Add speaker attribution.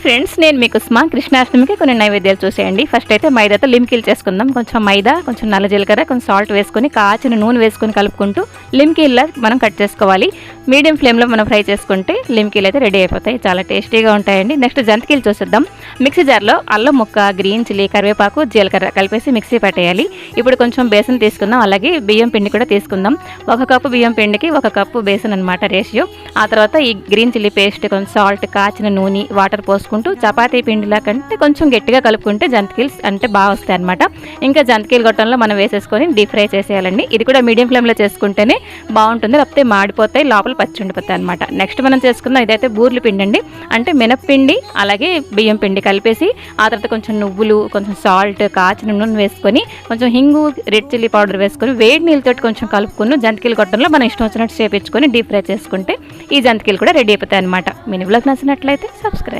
Speaker 1: Friends, నేను మీకు ఉస్మా కృష్ణాష్టమికి కొన్ని నైవేద్యాలు చూసేయండి. ఫస్ట్ అయితే మైదాతో లిమ్కీలు చేసుకుందాం. కొంచెం మైదా, కొంచెం నల్ల జీలకర్ర, కొంచెం సాల్ట్ వేసుకొని కాచిన నూనె వేసుకొని కలుపుకుంటూ లిమ్కీల్లా మనం కట్ చేసుకోవాలి. మీడియం ఫ్లేమ్లో మనం ఫ్రై చేసుకుంటే లిమ్కీలు అయితే రెడీ అయిపోతాయి. చాలా టేస్టీగా ఉంటాయండి. నెక్స్ట్ జంతికీలు చూసేద్దాం. మిక్సీ జార్లో అల్లం ముక్క, గ్రీన్ చిల్లీ, కరివేపాకు, జీలకర్ర కలిపేసి మిక్సీ పట్టేయాలి. ఇప్పుడు కొంచెం బేసన్ తీసుకుందాం. అలాగే బియ్యం పిండి కూడా తీసుకుందాం. 1 కప్పు బియ్యం పిండికి 1 కప్పు బేసన్ అనమాట రేషియో. ఆ తర్వాత ఈ గ్రీన్ చిల్లీ పేస్ట్, కొంచెం సాల్ట్, కాచిన నూనె, వాటర్ పోసుకుంటూ చపాతీ పిండిలా కంటే కొంచెం గట్టిగా కలుపుకుంటే జంతికీలు అంటే బాగా వస్తాయి అనమాట. ఇంకా జంతికీలు గొట్టంలో మనం వేసేసుకొని డీప్ ఫ్రై చేసేయాలండి. ఇది కూడా మీడియం ఫ్లేమ్లో చేసుకుంటేనే బాగుంటుంది, లేకపోతే మాడిపోతాయి, లోపల పచ్చి ఉండిపోతాయి అనమాట. నెక్స్ట్ మనం చేసుకుందాం. ఇదైతే బూర్లు పిండి అండి. అంటే మినప్పిండి అలాగే బియ్యం పిండి కలిపేసి ఆ తర్వాత కొంచెం నువ్వులు, కొంచెం సాల్ట్, కాచిన నూనె వేసుకొని కొంచెం హింగు, రెడ్ చిల్లీ పౌడర్ వేసుకొని వేడి నీళ్ళతో కొంచెం కలుపుకుని జంతికీలు గొట్టంలో మనం ఇష్టం వచ్చినట్టు చేపించుకొని డీప్ ఫ్రై చేసుకుంటే ఈ జంతికీలు కూడా రెడీ అయిపోతాయి అనమాట. మినీ బ్లాగ్ నచ్చినట్లయితే సబ్స్క్రైబ్.